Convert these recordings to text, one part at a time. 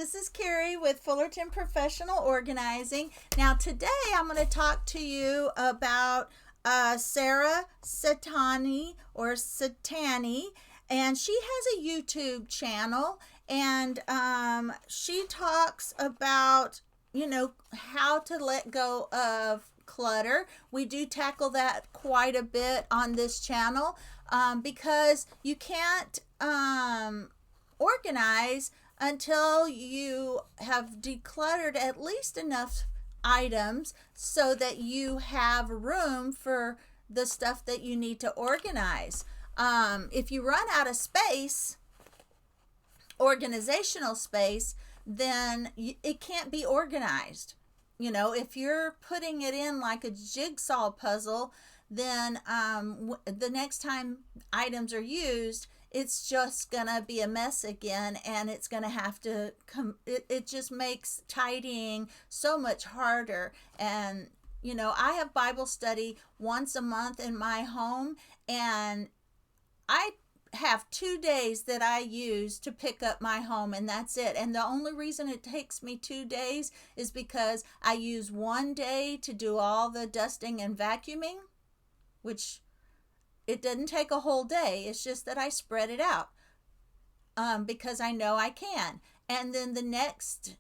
this is Carrie with Fullerton Professional Organizing. Now today I'm going to talk to you about Sarah Settanni and she has a YouTube channel, and she talks about, how to let go of clutter. We do tackle that quite a bit on this channel because you can't organize until you have decluttered at least enough items so that you have room for the stuff that you need to organize. If you run out of space, organizational space, then it can't be organized. If you're putting it in like a jigsaw puzzle, then the next time items are used, it's just gonna be a mess again, and it's gonna have to it just makes tidying so much harder. And I have Bible study once a month in my home, and I have 2 days that I use to pick up my home, and that's it. And the only reason it takes me 2 days is because I use 1 day to do all the dusting and vacuuming, which it doesn't take a whole day. It's just that I spread it out because I know I can. And then the next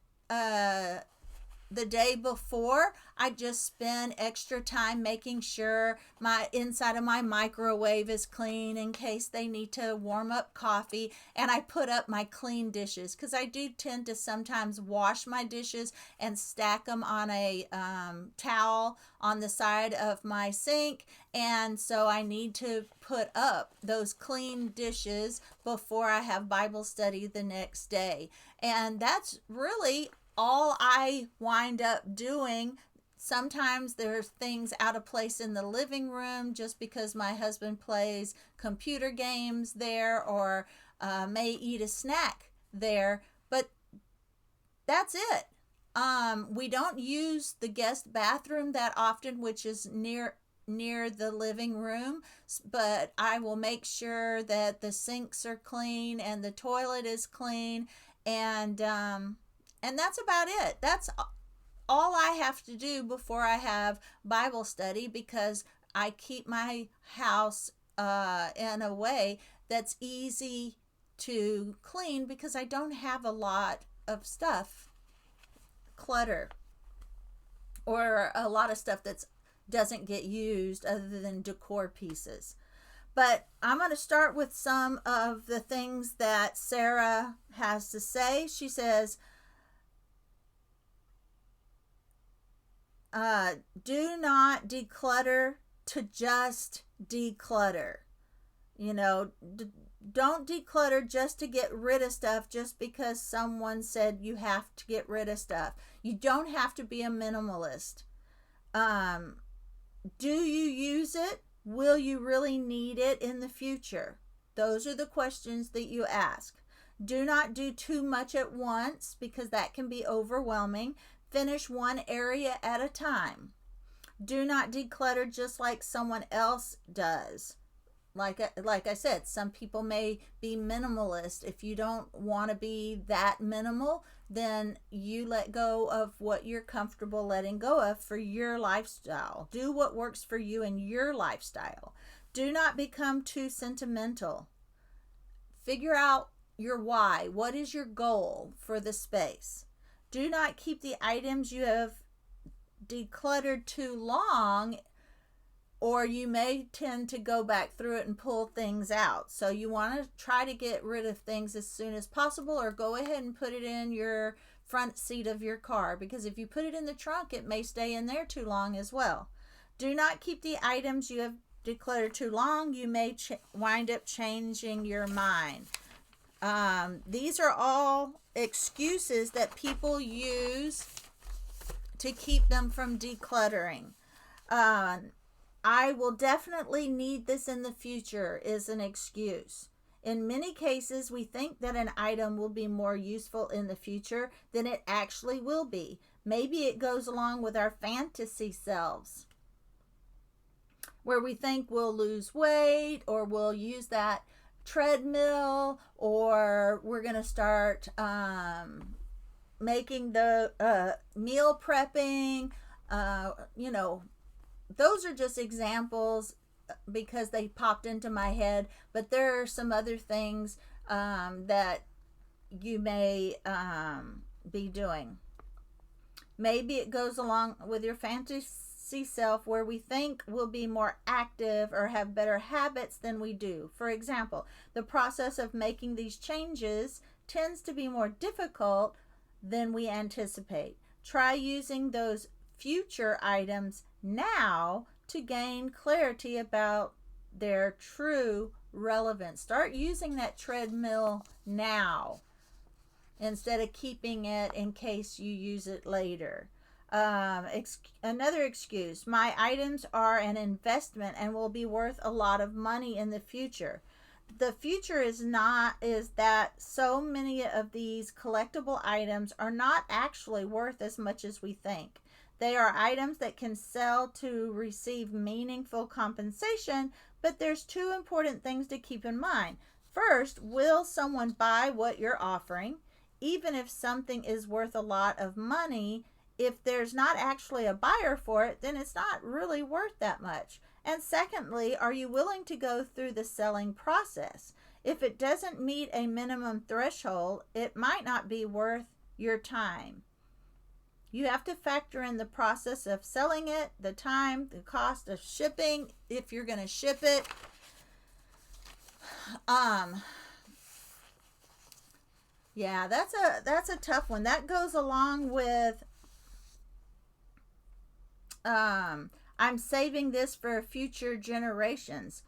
the day before, I just spend extra time making sure my inside of my microwave is clean in case they need to warm up coffee, and I put up my clean dishes because I do tend to sometimes wash my dishes and stack them on a towel on the side of my sink, and so I need to put up those clean dishes before I have Bible study the next day. And that's really all I wind up doing. Sometimes there's things out of place in the living room just because my husband plays computer games there, or may eat a snack there, but that's it. We don't use the guest bathroom that often, which is near the living room, but I will make sure that the sinks are clean and the toilet is clean, and that's about it. That's all I have to do before I have Bible study, because I keep my house in a way that's easy to clean because I don't have a lot of stuff, clutter, or a lot of stuff that doesn't get used other than decor pieces. But I'm going to start with some of the things that Sarah has to say. She says, do not declutter to just declutter. Don't declutter just to get rid of stuff just because someone said you have to get rid of stuff. You don't have to be a minimalist. Do you use it? Will you really need it in the future? Those are the questions that you ask. Do not do too much at once because that can be overwhelming. Finish one area at a time. Do not declutter just like someone else does. Like I said, some people may be minimalist. If you don't want to be that minimal, then you let go of what you're comfortable letting go of for your lifestyle. Do what works for you and your lifestyle. Do not become too sentimental. Figure out your why. What is your goal for the space? Do not keep the items you have decluttered too long, or you may tend to go back through it and pull things out. So you want to try to get rid of things as soon as possible, or go ahead and put it in your front seat of your car, because if you put it in the trunk, it may stay in there too long as well. Do not keep the items you have decluttered too long. You may wind up changing your mind. These are all excuses that people use to keep them from decluttering. I will definitely need this in the future is an excuse. In many cases, we think that an item will be more useful in the future than it actually will be. Maybe it goes along with our fantasy selves, where we think we'll lose weight, or we'll use that treadmill, or we're going to start making the meal prepping, you know, those are just examples because they popped into my head, but there are some other things that you may be doing. Maybe it goes along with your fantasy self where we think we'll be more active or have better habits than we do. For example, the process of making these changes tends to be more difficult than we anticipate. Try using those future items now to gain clarity about their true relevance. Start using that treadmill now instead of keeping it in case you use it later. Another excuse: my items are an investment and will be worth a lot of money in the future. The future is that so many of these collectible items are not actually worth as much as we think. They are items that can sell to receive meaningful compensation, but there's two important things to keep in mind. First, will someone buy what you're offering? Even if something is worth a lot of money, if there's not actually a buyer for it, then it's not really worth that much. And secondly, are you willing to go through the selling process? If it doesn't meet a minimum threshold, it might not be worth your time. You have to factor in the process of selling it, the time, the cost of shipping, if you're going to ship it. Yeah, that's a tough one. That goes along with I'm saving this for future generations.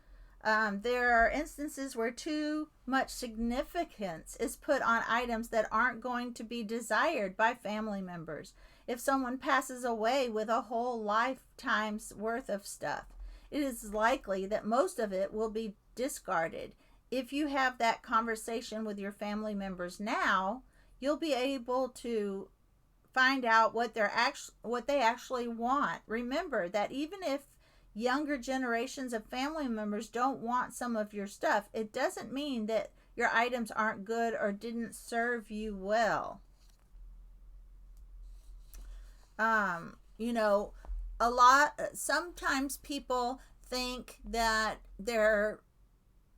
There are instances where too much significance is put on items that aren't going to be desired by family members. If someone passes away with a whole lifetime's worth of stuff, it is likely that most of it will be discarded. If you have that conversation with your family members now, you'll be able to find out what they actually want. Remember that even if younger generations of family members don't want some of your stuff, it doesn't mean that your items aren't good or didn't serve you well. Sometimes people think that their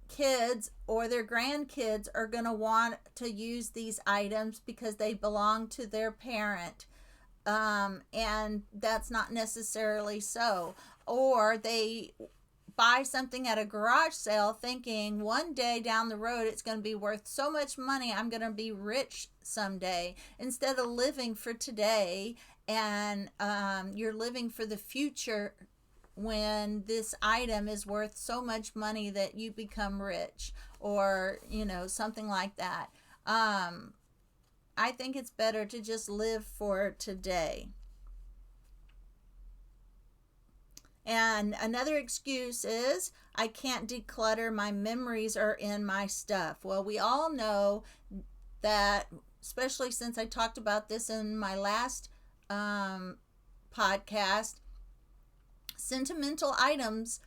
kids or their grandkids are going to want to use these items because they belong to their parent. And that's not necessarily so. Or they buy something at a garage sale thinking one day down the road it's going to be worth so much money, I'm going to be rich someday, instead of living for today. And you're living for the future when this item is worth so much money that you become rich, or something like that. I think it's better to just live for today. And another excuse is I can't declutter, my memories are in my stuff. Well, we all know that, especially since I talked about this in my last podcast, sentimental items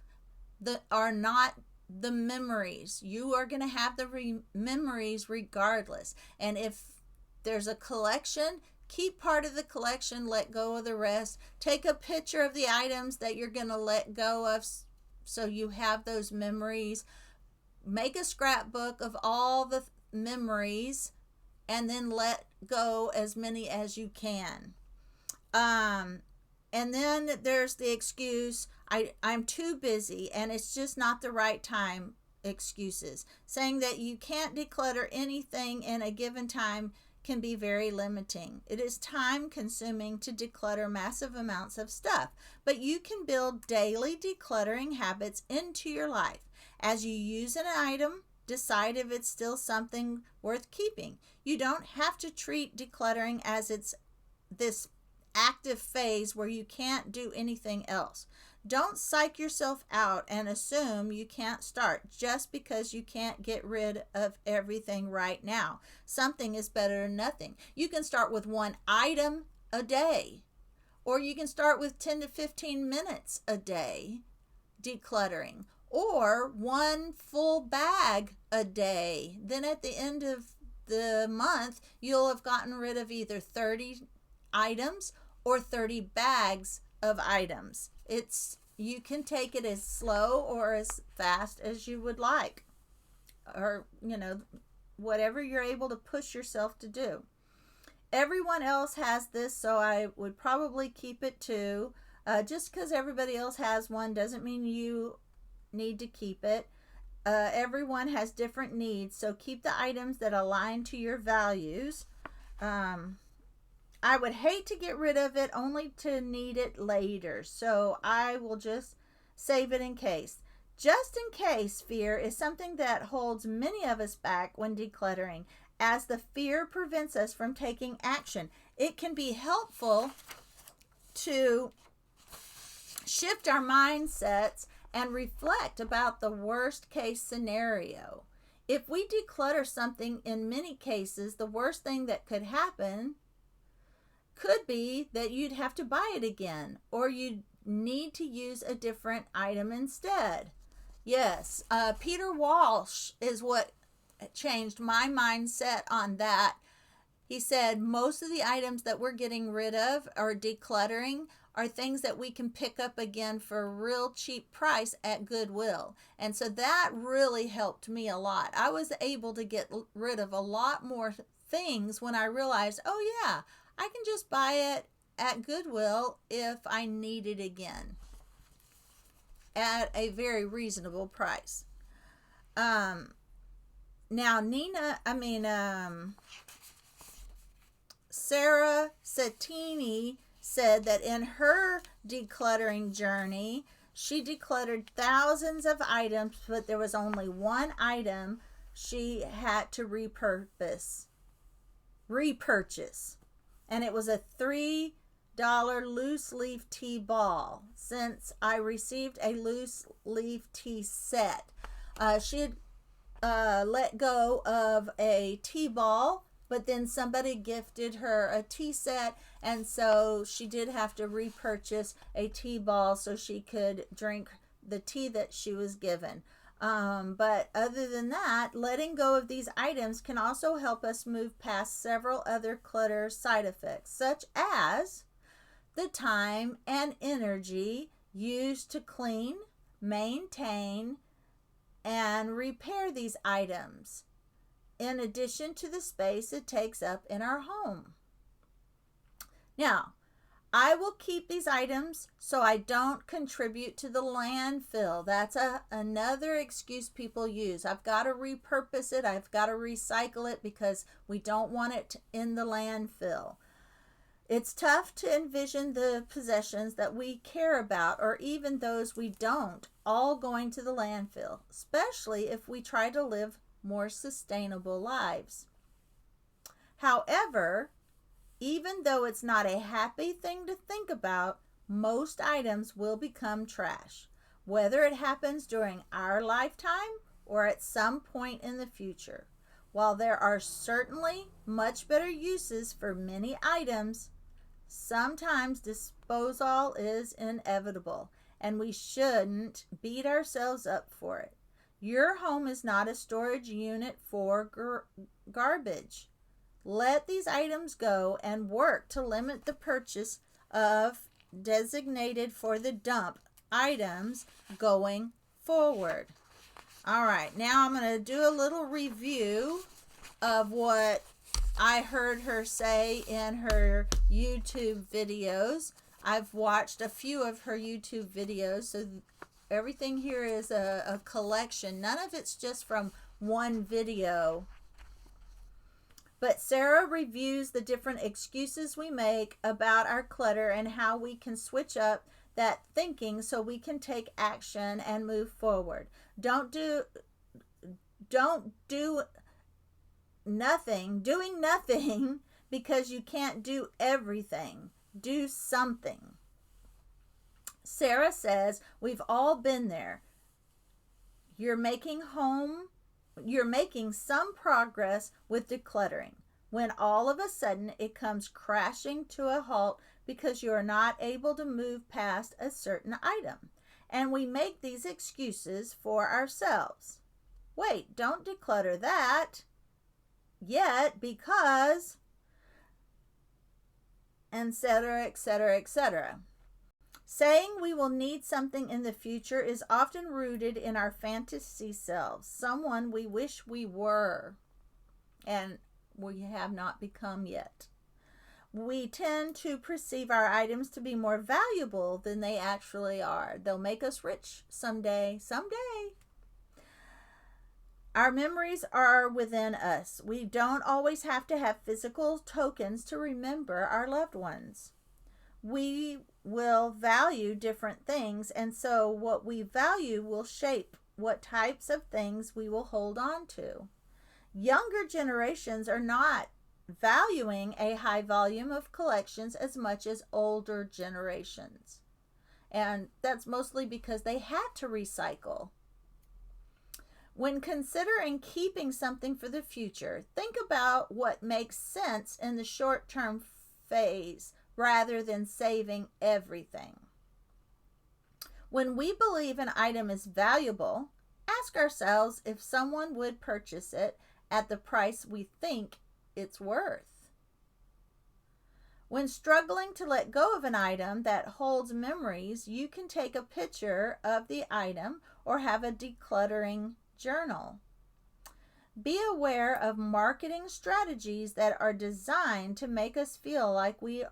that are not the memories. You are going to have the memories regardless. And if there's a collection, keep part of the collection, let go of the rest. Take a picture of the items that you're going to let go of so you have those memories. Make a scrapbook of all the memories and then let go as many as you can. And then there's the excuse, I'm too busy and it's just not the right time excuses. Saying that you can't declutter anything in a given time can be very limiting. It is time consuming to declutter massive amounts of stuff, but you can build daily decluttering habits into your life. As you use an item, decide if it's still something worth keeping. You don't have to treat decluttering as it's this active phase where you can't do anything else. Don't psych yourself out and assume you can't start just because you can't get rid of everything right now. Something is better than nothing. You can start with one item a day, or you can start with 10 to 15 minutes a day decluttering, or one full bag a day. Then at the end of the month, you'll have gotten rid of either 30 items or 30 bags of items. You can take it as slow or as fast as you would like, or whatever you're able to push yourself to do. Everyone else has this, so I would probably keep it too. Just because everybody else has one doesn't mean you need to keep it. Everyone has different needs, so keep the items that align to your values. I would hate to get rid of it only to need it later, so I will just save it in case. Just in case fear is something that holds many of us back when decluttering, as the fear prevents us from taking action. It can be helpful to shift our mindsets and reflect about the worst case scenario. If we declutter something, in many cases, the worst thing that could happen could be that you'd have to buy it again, or you'd need to use a different item instead. Yes, Peter Walsh is what changed my mindset on that. He said most of the items that we're getting rid of or decluttering are things that we can pick up again for a real cheap price at Goodwill. And so that really helped me a lot. I was able to get rid of a lot more things when I realized, oh yeah, I can just buy it at Goodwill if I need it again at a very reasonable price. Now Sarah Settanni said that in her decluttering journey, she decluttered thousands of items, but there was only one item she had to repurchase. And it was a $3 loose leaf tea ball, since I received a loose leaf tea set. She had let go of a tea ball, but then somebody gifted her a tea set, and so she did have to repurchase a tea ball so she could drink the tea that she was given. But other than that, letting go of these items can also help us move past several other clutter side effects, such as the time and energy used to clean, maintain, and repair these items, in addition to the space it takes up in our home. Now, I will keep these items so I don't contribute to the landfill. That's another excuse people use. I've got to repurpose it. I've got to recycle it because we don't want it in the landfill. It's tough to envision the possessions that we care about, or even those we don't, all going to the landfill, especially if we try to live more sustainable lives. However, even though it's not a happy thing to think about, most items will become trash, whether it happens during our lifetime or at some point in the future. While there are certainly much better uses for many items, sometimes disposal is inevitable, and we shouldn't beat ourselves up for it. Your home is not a storage unit for garbage. Let these items go and work to limit the purchase of designated for the dump items going forward. All right, now I'm going to do a little review of what I heard her say in her YouTube videos. I've watched a few of her YouTube videos, so everything here is a collection. None of it's just from one video. But Sarah reviews the different excuses we make about our clutter and how we can switch up that thinking so we can take action and move forward. Don't do doing nothing because you can't do everything. Do something. Sarah says we've all been there. You're making some progress with decluttering, when all of a sudden it comes crashing to a halt because you are not able to move past a certain item. And we make these excuses for ourselves. Wait, don't declutter that. yet because, etc., etc., etc. Saying we will need something in the future is often rooted in our fantasy selves, someone we wish we were and we have not become yet. We tend to perceive our items to be more valuable than they actually are. They'll make us rich someday. Someday. Our memories are within us. We don't always have to have physical tokens to remember our loved ones. We will value different things, and so what we value will shape what types of things we will hold on to. Younger generations are not valuing a high volume of collections as much as older generations. And that's mostly because they had to recycle. When considering keeping something for the future, think about what makes sense in the short-term phase rather than saving everything. When we believe an item is valuable, ask ourselves if someone would purchase it at the price we think it's worth. When struggling to let go of an item that holds memories, you can take a picture of the item or have a decluttering journal. Be aware of marketing strategies that are designed to make us feel like we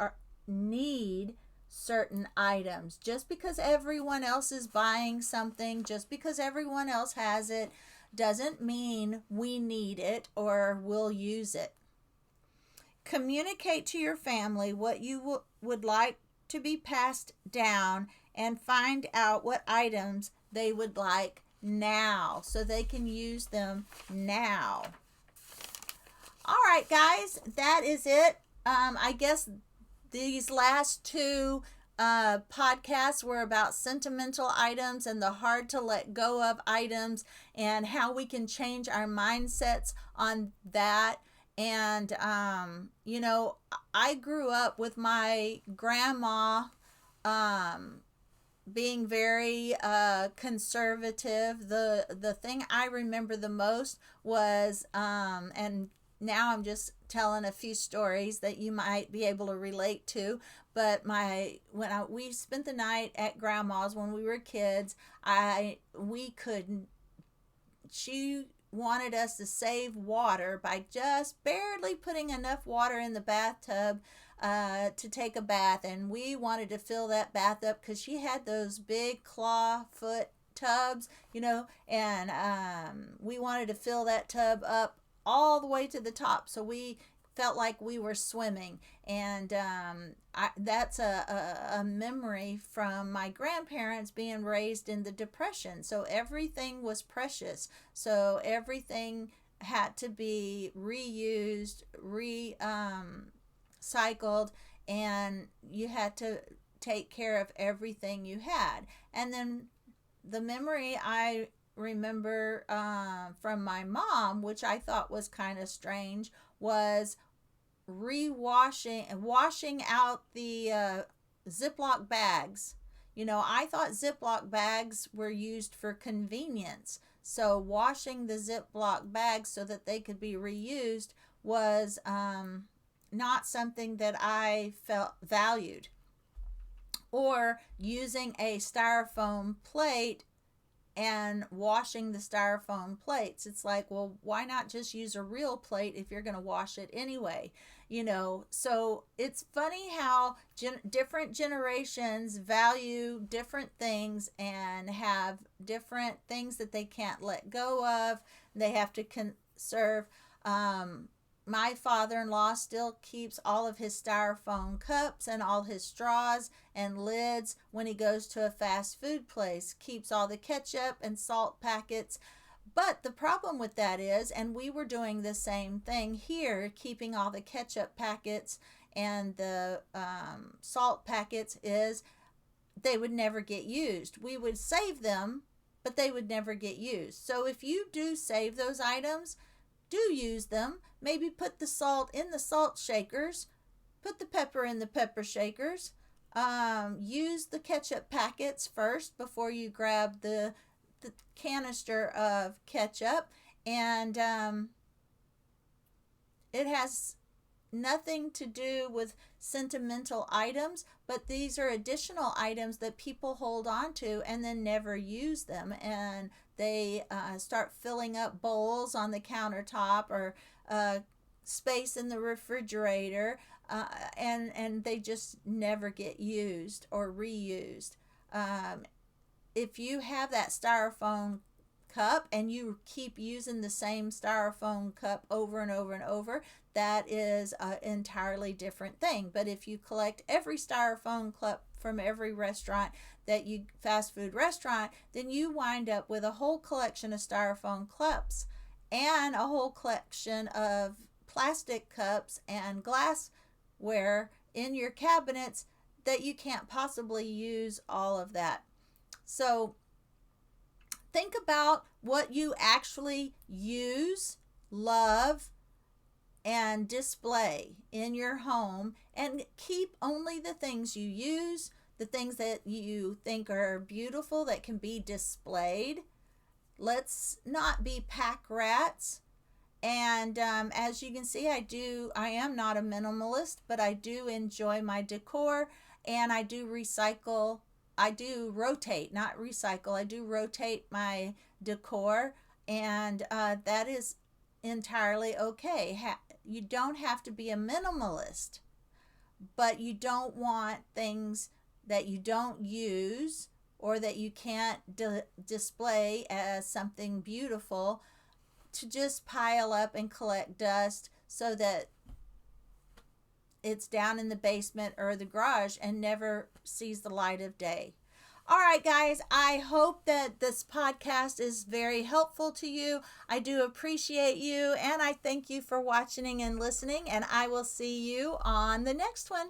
need certain items. Just because everyone else is buying something, just because everyone else has it, doesn't mean we need it or will use it. Communicate to your family what you would like to be passed down and find out what items they would like now so they can use them now. All right, guys, that is it. I guess these last two podcasts were about sentimental items and the hard to let go of items and how we can change our mindsets on that. And, I grew up with my grandma being very conservative. The thing I remember the most was, and now I'm just telling a few stories that you might be able to relate to. But we spent the night at grandma's when we were kids, she wanted us to save water by just barely putting enough water in the bathtub to take a bath. And we wanted to fill that bath up because she had those big claw foot tubs, and we wanted to fill that tub up all the way to the top so we felt like we were swimming. And that's a memory from my grandparents being raised in the Depression. So everything was precious. So everything had to be reused, recycled, and you had to take care of everything you had. And then the memory I remember from my mom, which I thought was kind of strange, was washing out the Ziploc bags. I thought Ziploc bags were used for convenience. So washing the Ziploc bags so that they could be reused was not something that I felt valued. Or using a styrofoam plate and washing the styrofoam plates. It's like, well, why not just use a real plate if you're going to wash it anyway? So it's funny how different generations value different things and have different things that they can't let go of. They have to conserve. My father-in-law still keeps all of his styrofoam cups and all his straws and lids when he goes to a fast food place, keeps all the ketchup and salt packets. But the problem with that is, and we were doing the same thing here, keeping all the ketchup packets and the salt packets, is they would never get used. We would save them, but they would never get used. So if you do save those items, do use them. Maybe put the salt in the salt shakers, put the pepper in the pepper shakers. Use the ketchup packets first before you grab the canister of ketchup, and It has nothing to do with sentimental items, but these are additional items that people hold on to and then never use them, and they start filling up bowls on the countertop or space in the refrigerator, and they just never get used or reused. If you have that styrofoam cup and you keep using the same styrofoam cup over and over and over, that is an entirely different thing. But if you collect every styrofoam cup from every restaurant fast food restaurant, then you wind up with a whole collection of styrofoam cups and a whole collection of plastic cups and glassware in your cabinets that you can't possibly use all of that. So think about what you actually use, love, and display in your home, and keep only the things you use, the things that you think are beautiful that can be displayed. Let's not be pack rats. And as you can see, I am not a minimalist, but I do enjoy my decor, and I do rotate, not recycle. I do rotate my decor, and that is entirely okay. You don't have to be a minimalist, but you don't want things that you don't use or that you can't display as something beautiful to just pile up and collect dust so that it's down in the basement or the garage and never sees the light of day. All right, guys, I hope that this podcast is very helpful to you. I do appreciate you, and I thank you for watching and listening, and I will see you on the next one.